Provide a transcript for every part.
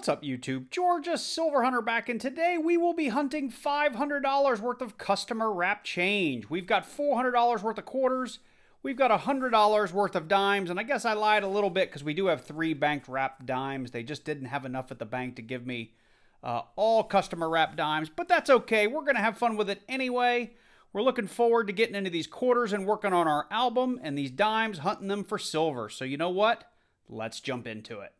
What's up, YouTube? Georgia Silver Hunter back, and today we will be hunting $500 worth of customer wrap change. We've got $400 worth of quarters, we've got $100 worth of dimes, and I guess I lied a little bit because we do have 3 banked wrapped dimes. They just didn't have enough at the bank to give me all customer wrap dimes, but that's okay. We're going to have fun with it anyway. We're looking forward to getting into these quarters and working on our album, and these dimes, hunting them for silver. So you know what? Let's jump into it.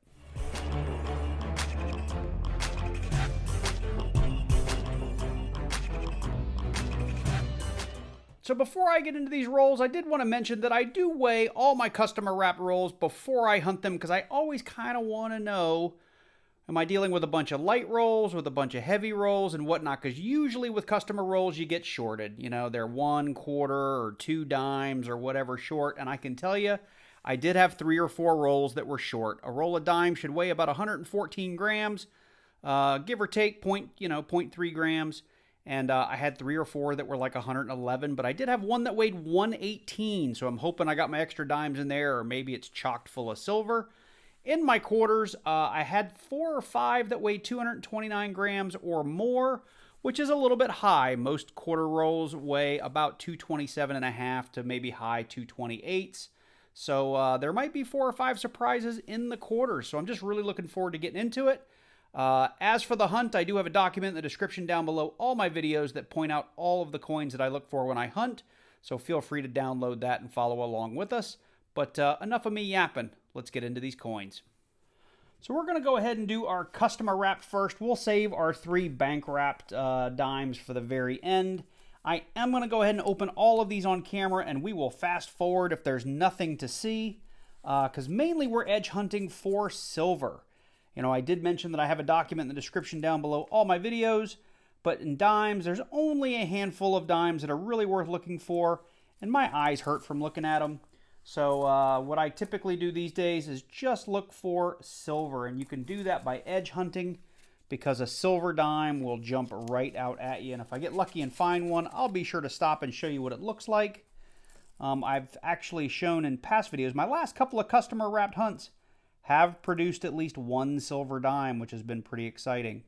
So before I get into these rolls, I did want to mention that I do weigh all my customer wrap rolls before I hunt them, because I always kind of want to know, am I dealing with a bunch of light rolls, with a bunch of heavy rolls and whatnot? Because usually with customer rolls, you get shorted. You know, they're 1 quarter or 2 dimes or whatever short. And I can tell you, I did have 3 or 4 rolls that were short. A roll of dimes should weigh about 114 grams, give or take 0.3 grams. And I had 3 or 4 that were like 111, but I did have one that weighed 118. So I'm hoping I got my extra dimes in there, or maybe it's chocked full of silver. In my quarters, I had 4 or 5 that weighed 229 grams or more, which is a little bit high. Most quarter rolls weigh about 227.5 to maybe high 228s. So there might be 4 or 5 surprises in the quarters. So I'm just really looking forward to getting into it. As for the hunt, I do have a document in the description down below all my videos that point out all of the coins that I look for when I hunt. So feel free to download that and follow along with us. But enough of me yapping. Let's get into these coins. So we're going to go ahead and do our customer wrap first. We'll save our 3 bank wrapped dimes for the very end. I am going to go ahead and open all of these on camera, and we will fast forward if there's nothing to see, because mainly we're edge hunting for silver. You know, I did mention that I have a document in the description down below all my videos, but in dimes, there's only a handful of dimes that are really worth looking for, and my eyes hurt from looking at them. So what I typically do these days is just look for silver, and you can do that by edge hunting, because a silver dime will jump right out at you. And if I get lucky and find one, I'll be sure to stop and show you what it looks like. I've actually shown in past videos, my last couple of customer wrapped hunts have produced at least 1 silver dime, which has been pretty exciting.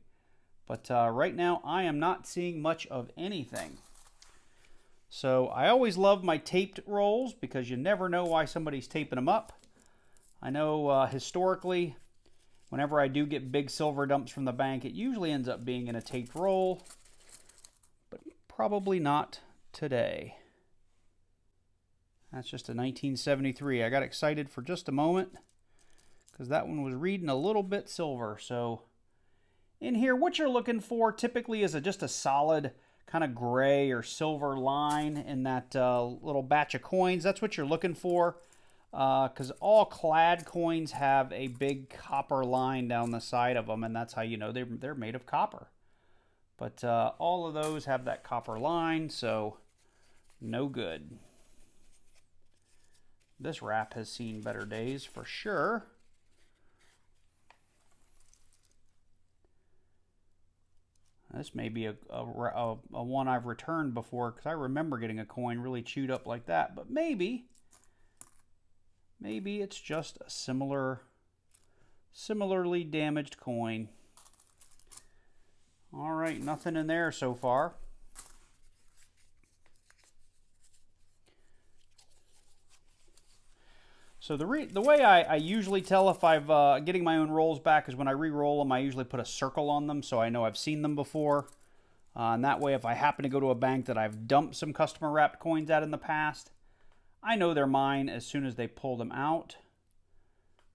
But right now, I am not seeing much of anything. So I always love my taped rolls, because you never know why somebody's taping them up. I know historically, whenever I do get big silver dumps from the bank, it usually ends up being in a taped roll, but probably not today. That's just a 1973. I got excited for just a moment, because that one was reading a little bit silver. So in here, what you're looking for typically is just a solid kind of gray or silver line in that little batch of coins. That's what you're looking for, because all clad coins have a big copper line down the side of them, and that's how you know they're made of copper. But all of those have that copper line, so no good. This wrap has seen better days for sure. This may be a one I've returned before, because I remember getting a coin really chewed up like that. But maybe it's just a similarly damaged coin. All right, nothing in there so far. So the way I usually tell if I've getting my own rolls back is when I re-roll them, I usually put a circle on them so I know I've seen them before. And that way, if I happen to go to a bank that I've dumped some customer wrapped coins at in the past, I know they're mine as soon as they pull them out.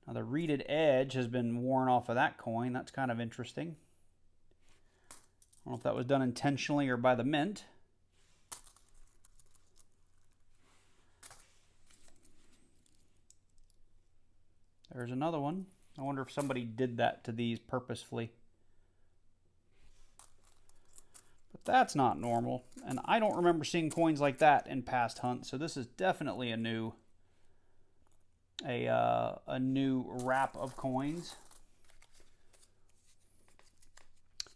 Now the reeded edge has been worn off of that coin. That's kind of interesting. I don't know if that was done intentionally or by the mint. There's another one. I wonder if somebody did that to these purposefully. But that's not normal. And I don't remember seeing coins like that in past hunts. So this is definitely a new wrap of coins.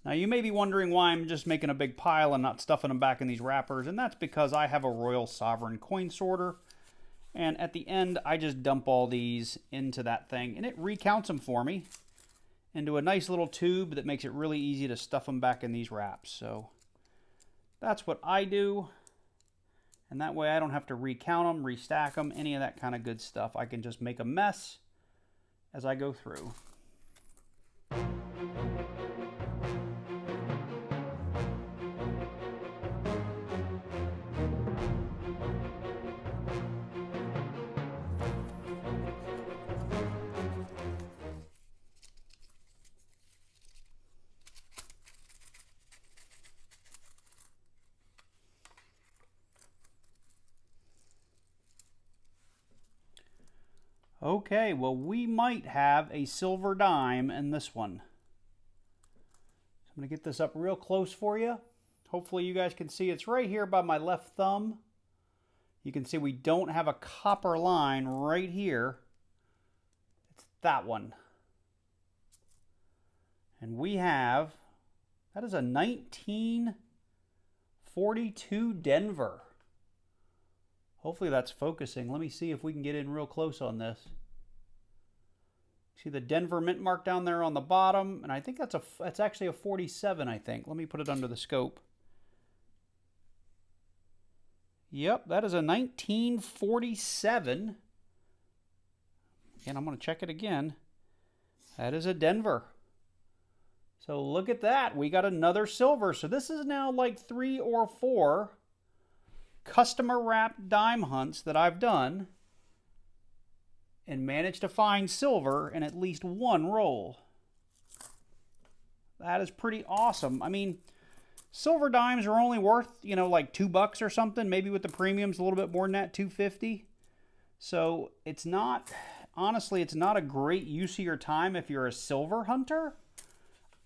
Now you may be wondering why I'm just making a big pile and not stuffing them back in these wrappers. And that's because I have a Royal Sovereign coin sorter. And at the end, I just dump all these into that thing, and it recounts them for me. into a nice little tube that makes it really easy to stuff them back in these wraps. So that's what I do. And that way I don't have to recount them, restack them, any of that kind of good stuff. I can just make a mess as I go through. Okay, well, we might have a silver dime in this one. So I'm going to get this up real close for you. Hopefully you guys can see it's right here by my left thumb. You can see we don't have a copper line right here. It's that one. And we have, that is a 1942 Denver. Hopefully that's focusing. Let me see if we can get in real close on this. See the Denver mint mark down there on the bottom, and I think that's actually a 47, I think. Let me put it under the scope. Yep, that is a 1947. And I'm going to check it again. That is a Denver. So look at that. We got another silver. So this is now like 3 or 4 customer wrapped dime hunts that I've done and managed to find silver in at least one roll. That is pretty awesome. I mean, silver dimes are only worth, you know, like $2 or something. Maybe with the premiums a little bit more than that, $2.50. So it's not, honestly, it's not a great use of your time if you're a silver hunter.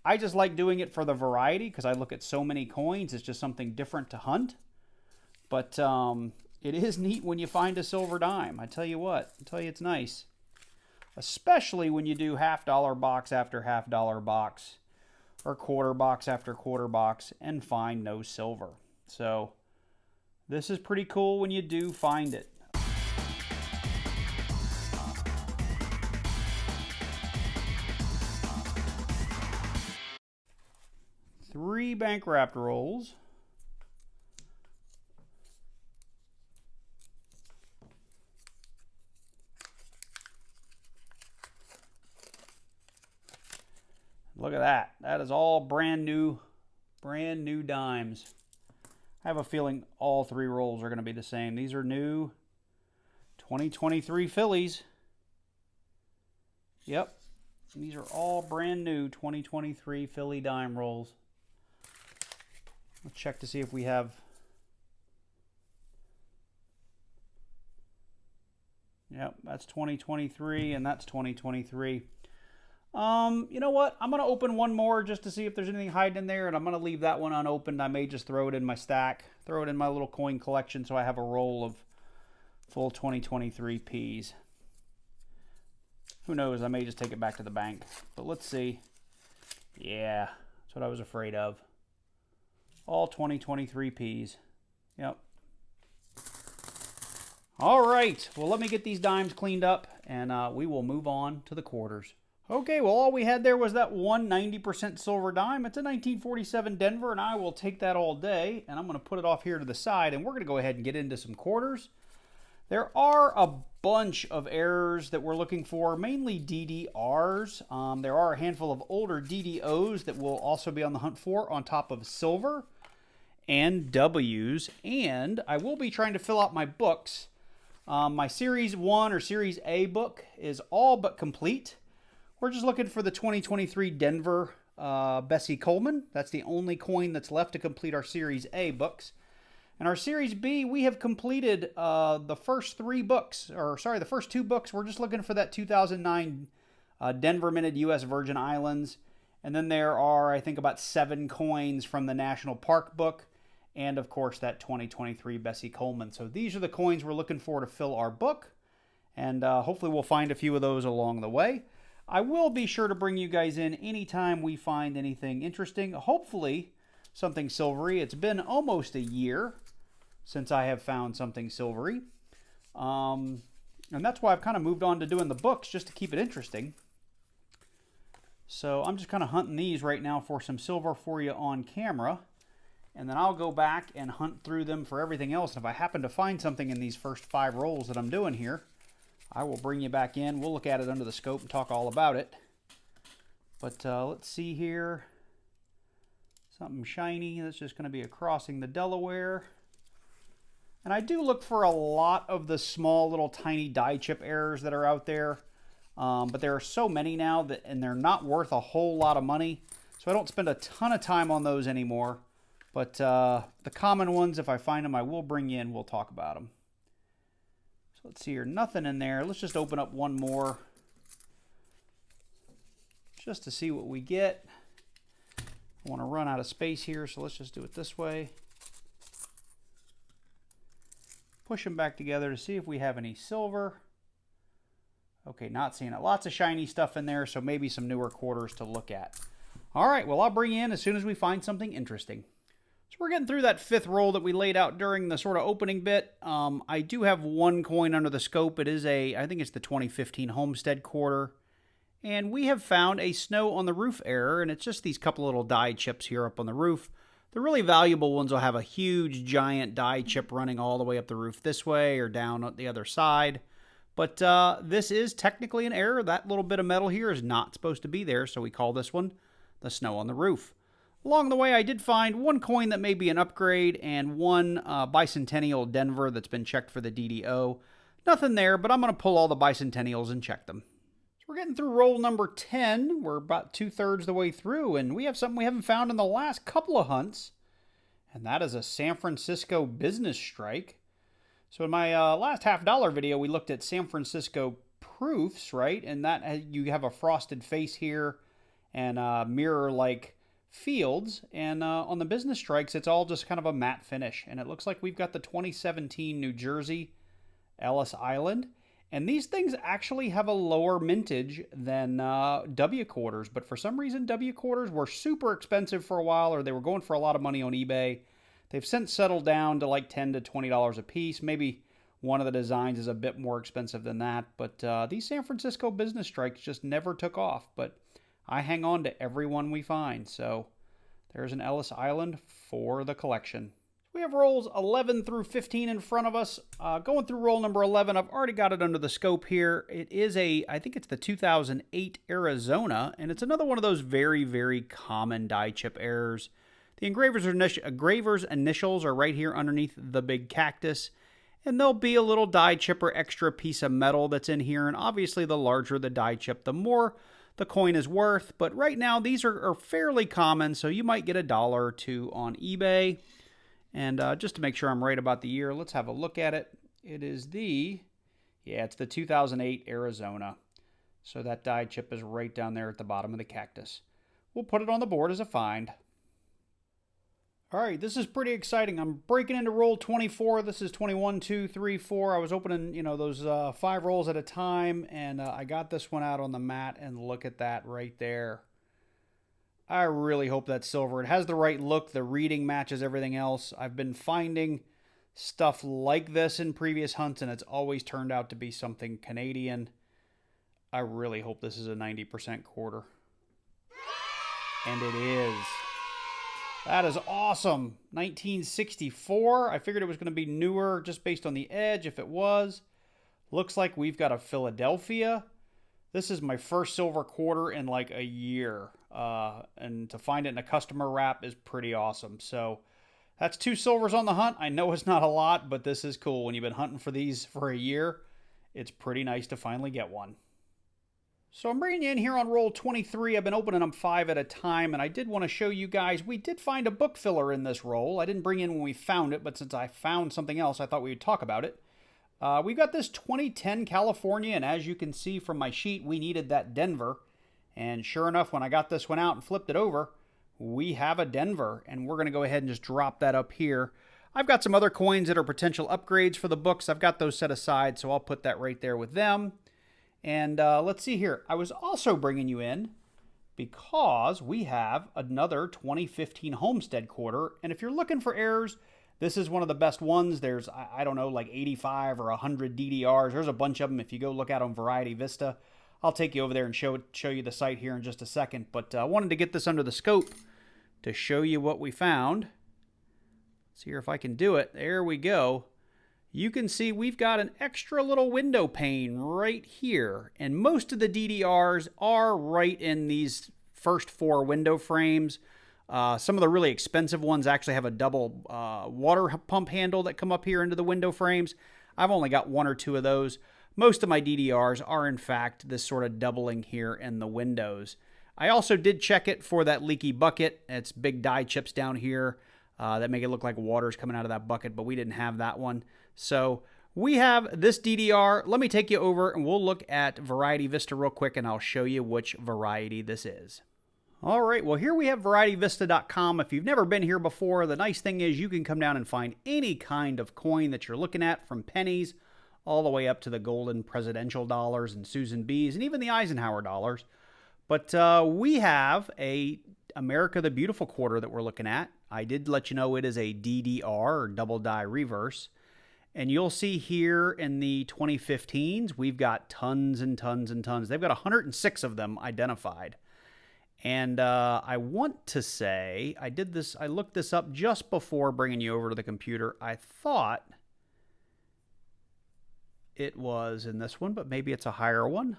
I just like doing it for the variety because I look at so many coins. It's just something different to hunt. But it is neat when you find a silver dime. I tell you what, I tell you it's nice. Especially when you do $half box after $half box or quarter box after quarter box and find no silver. So this is pretty cool when you do find it. Three bank wrapped rolls. Look at that. That is all brand new dimes. I have a feeling all 3 rolls are going to be the same. These are new 2023 Phillies. Yep. These are all brand new 2023 Philly dime rolls. Let's check to see if we have... Yep, that's 2023 and that's 2023. You know what? I'm going to open one more just to see if there's anything hiding in there, and I'm going to leave that one unopened. I may just throw it in my stack, throw it in my little coin collection so I have a roll of full 2023 Ps. Who knows? I may just take it back to the bank. But let's see. Yeah, that's what I was afraid of. All 2023 Ps. Yep. All right. Well, let me get these dimes cleaned up, and we will move on to the quarters. Okay, well, all we had there was that 190% silver dime. It's a 1947 Denver, and I will take that all day, and I'm going to put it off here to the side, and we're going to go ahead and get into some quarters. There are a bunch of errors that we're looking for, mainly DDRs. There are a handful of older DDOs that we'll also be on the hunt for on top of silver and Ws, and I will be trying to fill out my books. My Series 1 or Series A book is all but complete. We're just looking for the 2023 Denver Bessie Coleman. That's the only coin that's left to complete our Series A books. And our Series B, we have completed the first 3 books, or sorry, the first 2 books. We're just looking for that 2009 Denver minted U.S. Virgin Islands. And then there are, I think, about 7 coins from the National Park book. And, of course, that 2023 Bessie Coleman. So these are the coins we're looking for to fill our book. And hopefully we'll find a few of those along the way. I will be sure to bring you guys in anytime we find anything interesting. Hopefully something silvery. It's been almost a year since I have found something silvery. And that's why I've kind of moved on to doing the books, just to keep it interesting. So I'm just kind of hunting these right now for some silver for you on camera. And then I'll go back and hunt through them for everything else. And if I happen to find something in these first 5 rolls that I'm doing here, I will bring you back in. We'll look at it under the scope and talk all about it. But let's see here. Something shiny. That's just going to be a crossing the Delaware. And I do look for a lot of the small little tiny die chip errors that are out there. But there are so many now, and they're not worth a whole lot of money. So I don't spend a ton of time on those anymore. But the common ones, if I find them, I will bring you in. We'll talk about them. So let's see here. Nothing in there. Let's just open up one more just to see what we get. I want to run out of space here, so let's just do it this way. Push them back together to see if we have any silver. Okay, not seeing it. Lots of shiny stuff in there, so maybe some newer quarters to look at. All right, well, I'll bring you in as soon as we find something interesting. So we're getting through that 5th roll that we laid out during the sort of opening bit. I do have one coin under the scope. It is I think it's the 2015 Homestead quarter. And we have found a snow on the roof error, and it's just these couple little die chips here up on the roof. The really valuable ones will have a huge, giant die chip running all the way up the roof this way or down on the other side. But this is technically an error. That little bit of metal here is not supposed to be there, so we call this one the snow on the roof. Along the way, I did find one coin that may be an upgrade and one bicentennial Denver that's been checked for the DDO. Nothing there, but I'm going to pull all the bicentennials and check them. So we're getting through roll number 10. We're about 2/3 the way through, and we have something we haven't found in the last couple of hunts, and that is a San Francisco business strike. So in my last $half video, we looked at San Francisco proofs, right? And that you have a frosted face here and mirror-like fields, and on the business strikes it's all just kind of a matte finish, and it looks like we've got the 2017 New Jersey Ellis Island, and these things actually have a lower mintage than W quarters, but for some reason W quarters were super expensive for a while, or they were going for a lot of money on eBay. They've since settled down to like $10 to $20 a piece. Maybe one of the designs is a bit more expensive than that, but these San Francisco business strikes just never took off, but I hang on to every one we find. So there's an Ellis Island for the collection. We have rolls 11 through 15 in front of us. Going through roll number 11, I've already got it under the scope here. It is I think it's the 2008 Arizona, and it's another one of those very, very common die chip errors. The engraver's initials are right here underneath the big cactus, and there'll be a little die chip or extra piece of metal that's in here, and obviously the larger the die chip, the more the coin is worth, but right now these are fairly common, so you might get $1 or $2 on eBay. And just to make sure I'm right about the year, let's have a look at it. It is it's the 2008 Arizona. So that die chip is right down there at the bottom of the cactus. We'll put it on the board as a find. All right, this is pretty exciting. I'm breaking into roll 24. This is 21, 2, 3, 4. I was opening, those 5 rolls at a time, and I got this one out on the mat, and look at that right there. I really hope that's silver. It has the right look. The reading matches everything else. I've been finding stuff like this in previous hunts, and it's always turned out to be something Canadian. I really hope this is a 90% quarter. And it is. That is awesome. 1964. I figured it was going to be newer just based on the edge, if it was. Looks like we've got a Philadelphia. This is my first silver quarter in like a year. And to find it in a customer wrap is pretty awesome. So that's 2 silvers on the hunt. I know it's not a lot, but this is cool. When you've been hunting for these for a year, it's pretty nice to finally get one. So I'm bringing you in here on roll 23. I've been opening them 5 at a time, and I did want to show you guys, we did find a book filler in this roll. I didn't bring in when we found it, but since I found something else, I thought we would talk about it. We've got this 2010 California, and as you can see from my sheet, we needed that Denver. And sure enough, when I got this one out and flipped it over, we have a Denver, and we're going to go ahead and just drop that up here. I've got some other coins that are potential upgrades for the books. I've got those set aside, so I'll put that right there with them. And let's see here. I was also bringing you in because we have another 2015 Homestead quarter. And if you're looking for errors, this is one of the best ones. There's, I don't know, like 85 or 100 DDRs. There's a bunch of them if you go look out on Variety Vista. I'll take you over there and show you the site here in just a second. But I wanted to get this under the scope to show you what we found. Let's see here if I can do it. There we go. You can see we've got an extra little window pane right here. And most of the DDRs are right in these first 4 window frames. Some of the really expensive ones actually have a double water pump handle that come up here into the window frames. I've only got 1 or 2 of those. Most of my DDRs are, in fact, this sort of doubling here in the windows. I also did check it for that leaky bucket. It's big die chips down here that make it look like water's coming out of that bucket, but we didn't have that one. So we have this DDR. Let me take you over and we'll look at Variety Vista real quick, and I'll show you which variety this is. All right, well, here we have VarietyVista.com. If you've never been here before, the nice thing is you can come down and find any kind of coin that you're looking at, from pennies all the way up to the golden presidential dollars and Susan B's and even the Eisenhower dollars. But we have a America the Beautiful quarter that we're looking at. I did let you know it is a DDR, or double die reverse. And you'll see here in the 2015s, we've got tons and tons and tons. They've got 106 of them identified. And I want to say, I looked this up just before bringing you over to the computer. I thought it was in this one, but maybe it's a higher one.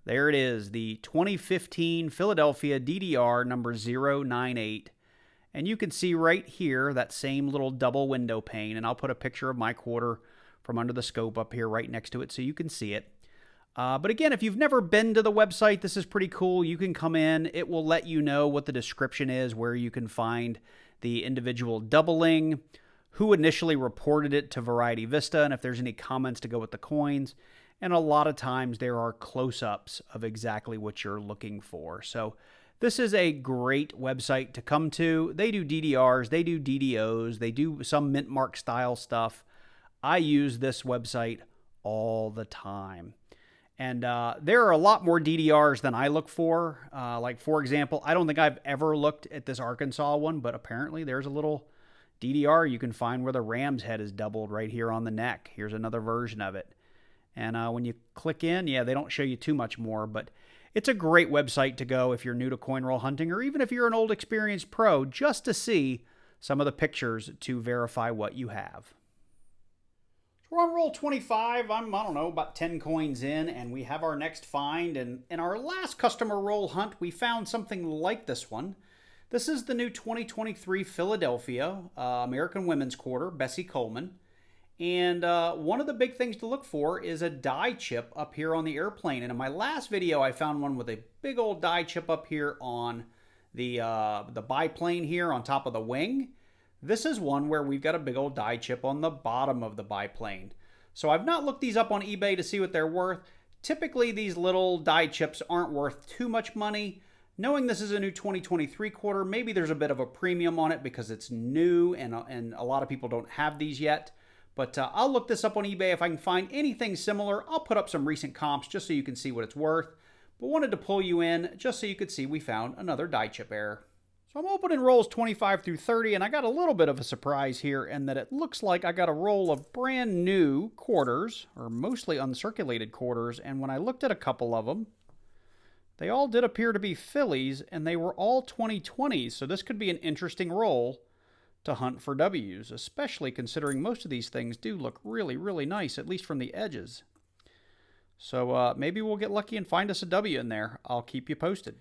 There it is, the 2015 Philadelphia DDR number 098. And you can see right here that same little double window pane. And I'll put a picture of my quarter from under the scope up here right next to it so you can see it. But again, if you've never been to the website, this is pretty cool. You can come in. It will let you know what the description is, where you can find the individual doubling, who initially reported it to Variety Vista, and if there's any comments to go with the coins. And a lot of times there are close-ups of exactly what you're looking for. So this is a great website to come to. They do DDRs, they do DDOs, they do some mint mark style stuff. I use this website all the time. And there are a lot more DDRs than I look for. Like, for example, I don't think I've ever looked at this Arkansas one, but apparently there's a little DDR you can find where the ram's head is doubled right here on the neck. Here's another version of it. And when you click in, yeah, they don't show you too much more, but it's a great website to go if you're new to coin roll hunting, or even if you're an old experienced pro, just to see some of the pictures to verify what you have. We're on roll 25. I don't know, about 10 coins in, and we have our next find. And in our last customer roll hunt, we found something like this one. This is the new 2023 Philadelphia American Women's Quarter, Bessie Coleman. And one of the big things to look for is a die chip up here on the airplane. And in my last video, I found one with a big old die chip up here on the biplane here on top of the wing. This is one where we've got a big old die chip on the bottom of the biplane. So I've not looked these up on eBay to see what they're worth. Typically, these little die chips aren't worth too much money. Knowing this is a new 2023 quarter, maybe there's a bit of a premium on it because it's new and a lot of people don't have these yet. But I'll look this up on eBay. If I can find anything similar, I'll put up some recent comps just so you can see what it's worth. But wanted to pull you in just so you could see we found another die chip error. So I'm opening rolls 25 through 30, and I got a little bit of a surprise here in that it looks like I got a roll of brand new quarters, or mostly uncirculated quarters, and when I looked at a couple of them, they all did appear to be Phillies, and they were all 2020s, so this could be an interesting roll to hunt for W's, especially considering most of these things do look really, really nice, at least from the edges. So maybe we'll get lucky and find us a W in there. I'll keep you posted.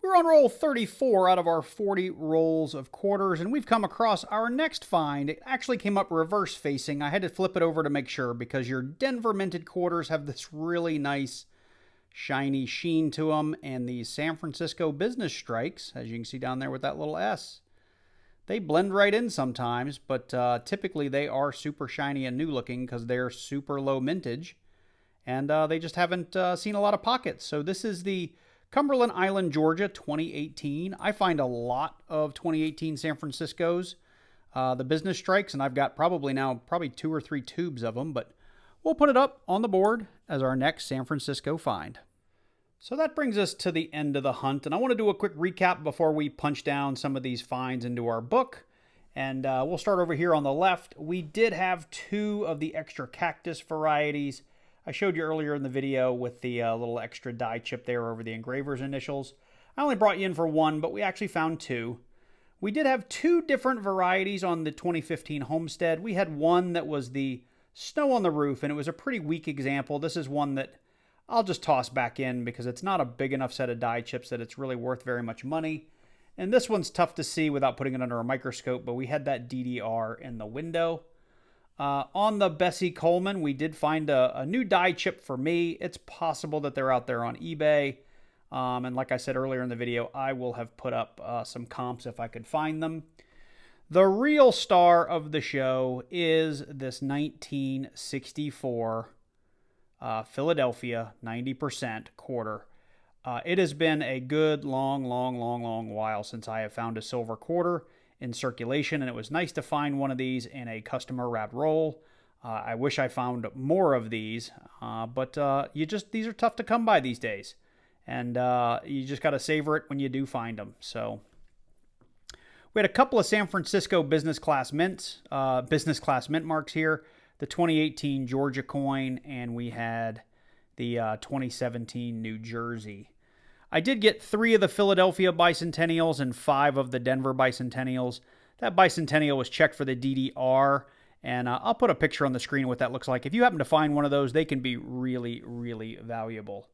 We're on roll 34 out of our 40 rolls of quarters, and we've come across our next find. It actually came up reverse facing. I had to flip it over to make sure because your Denver minted quarters have this really nice shiny sheen to them, and these San Francisco business strikes, as you can see down there with that little S, they blend right in sometimes, but typically they are super shiny and new looking because they're super low mintage, and they just haven't seen a lot of pockets. So this is the Cumberland Island, Georgia, 2018. I find a lot of 2018 San Franciscos, the business strikes, and I've got probably 2 or 3 tubes of them, but we'll put it up on the board as our next San Francisco find. So that brings us to the end of the hunt, and I want to do a quick recap before we punch down some of these finds into our book. And we'll start over here on the left. We did have 2 of the extra cactus varieties. I showed you earlier in the video with the little extra die chip there over the engraver's initials. I only brought you in for one, but we actually found two. We did have two different varieties on the 2015 Homestead. We had one that was the snow on the roof, and it was a pretty weak example. This is one that I'll just toss back in because it's not a big enough set of die chips that it's really worth very much money. And this one's tough to see without putting it under a microscope, but we had that DDR in the window. On the Bessie Coleman, we did find a new die chip for me. It's possible that they're out there on eBay. And like I said earlier in the video, I will have put up some comps if I could find them. The real star of the show is this 1964 Philadelphia 90% quarter. It has been a good long while since I have found a silver quarter in circulation, and it was nice to find one of these in a customer wrapped roll. I wish I found more of these, but these are tough to come by these days, and you just got to savor it when you do find them. So we had a couple of San Francisco business class mint marks here, the 2018 Georgia coin, and we had the 2017 New Jersey. I did get 3 of the Philadelphia bicentennials and 5 of the Denver bicentennials. That bicentennial was checked for the DDR, and I'll put a picture on the screen of what that looks like. If you happen to find one of those, they can be really valuable.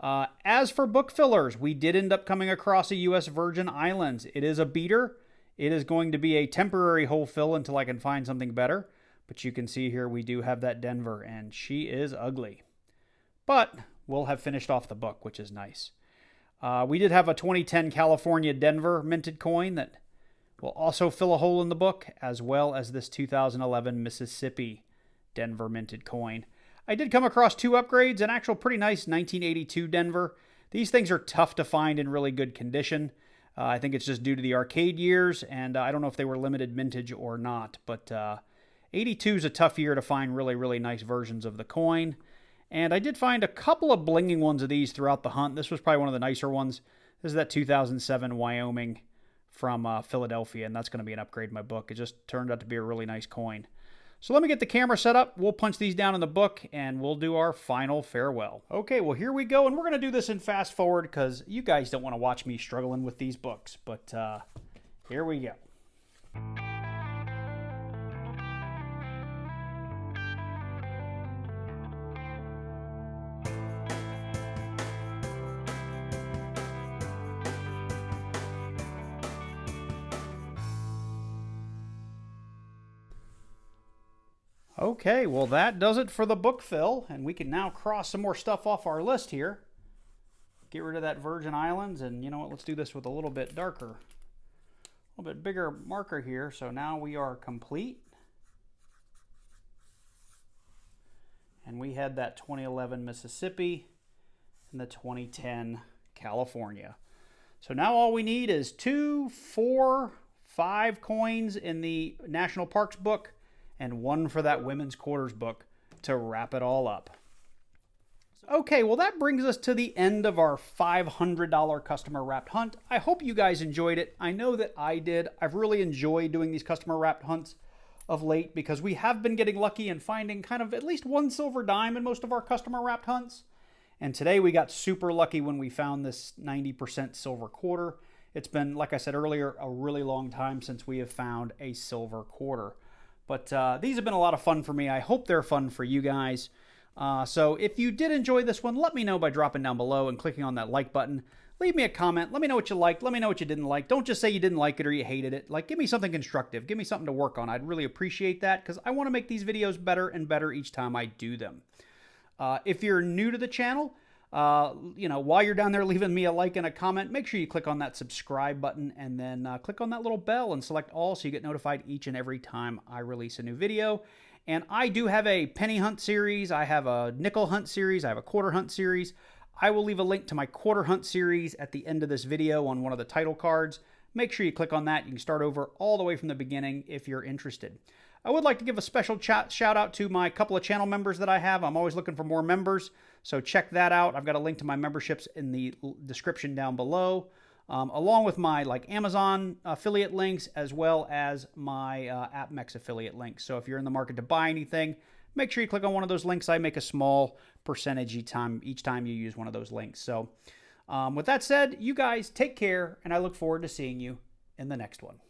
As for book fillers, we did end up coming across a U.S. Virgin Islands. It is a beater. It is going to be a temporary hole fill until I can find something better. But you can see here we do have that Denver, and she is ugly. But we'll have finished off the book, which is nice. We did have a 2010 California Denver minted coin that will also fill a hole in the book, as well as this 2011 Mississippi Denver minted coin. I did come across 2 upgrades, an actual pretty nice 1982 Denver. These things are tough to find in really good condition. I think it's just due to the arcade years, and I don't know if they were limited mintage or not, but 82 is a tough year to find really nice versions of the coin. And I did find a couple of blinging ones of these throughout the hunt. This was probably one of the nicer ones. This is that 2007 Wyoming from Philadelphia, and that's going to be an upgrade in my book. It just turned out to be a really nice coin. So let me get the camera set up. We'll punch these down in the book, and we'll do our final farewell. Okay, well, here we go, and we're going to do this in fast forward because you guys don't want to watch me struggling with these books. But here we go. Okay, well that does it for the book fill, and we can now cross some more stuff off our list here. Get rid of that Virgin Islands, and you know what, let's do this with a little bit darker, a little bit bigger marker here. So now we are complete. And we had that 2011 Mississippi and the 2010 California. So now all we need is 2, 4, 5 coins in the National Parks book, and 1 for that Women's Quarters book to wrap it all up. Okay, well that brings us to the end of our $500 customer wrapped hunt. I hope you guys enjoyed it. I know that I did. I've really enjoyed doing these customer wrapped hunts of late because we have been getting lucky and finding kind of at least 1 silver dime in most of our customer wrapped hunts. And today we got super lucky when we found this 90% silver quarter. It's been, like I said earlier, a really long time since we have found a silver quarter. But these have been a lot of fun for me. I hope they're fun for you guys. So if you did enjoy this one, let me know by dropping down below and clicking on that like button. Leave me a comment. Let me know what you liked. Let me know what you didn't like. Don't just say you didn't like it or you hated it. Like, give me something constructive. Give me something to work on. I'd really appreciate that because I want to make these videos better and better each time I do them. If you're new to the channel, while you're down there leaving me a like and a comment, make sure you click on that subscribe button and then click on that little bell and select all so you get notified each and every time I release a new video. And I do have a penny hunt series. I have a nickel hunt series. I have a quarter hunt series. I will leave a link to my quarter hunt series at the end of this video on one of the title cards. Make sure you click on that. You can start over all the way from the beginning if you're interested. I would like to give a special shout out to my couple of channel members that I have. I'm always looking for more members, so check that out. I've got a link to my memberships in the description down below, along with my Amazon affiliate links as well as my APMEX affiliate links. So if you're in the market to buy anything, make sure you click on one of those links. I make a small percentage each time you use one of those links. So with that said, you guys take care, and I look forward to seeing you in the next one.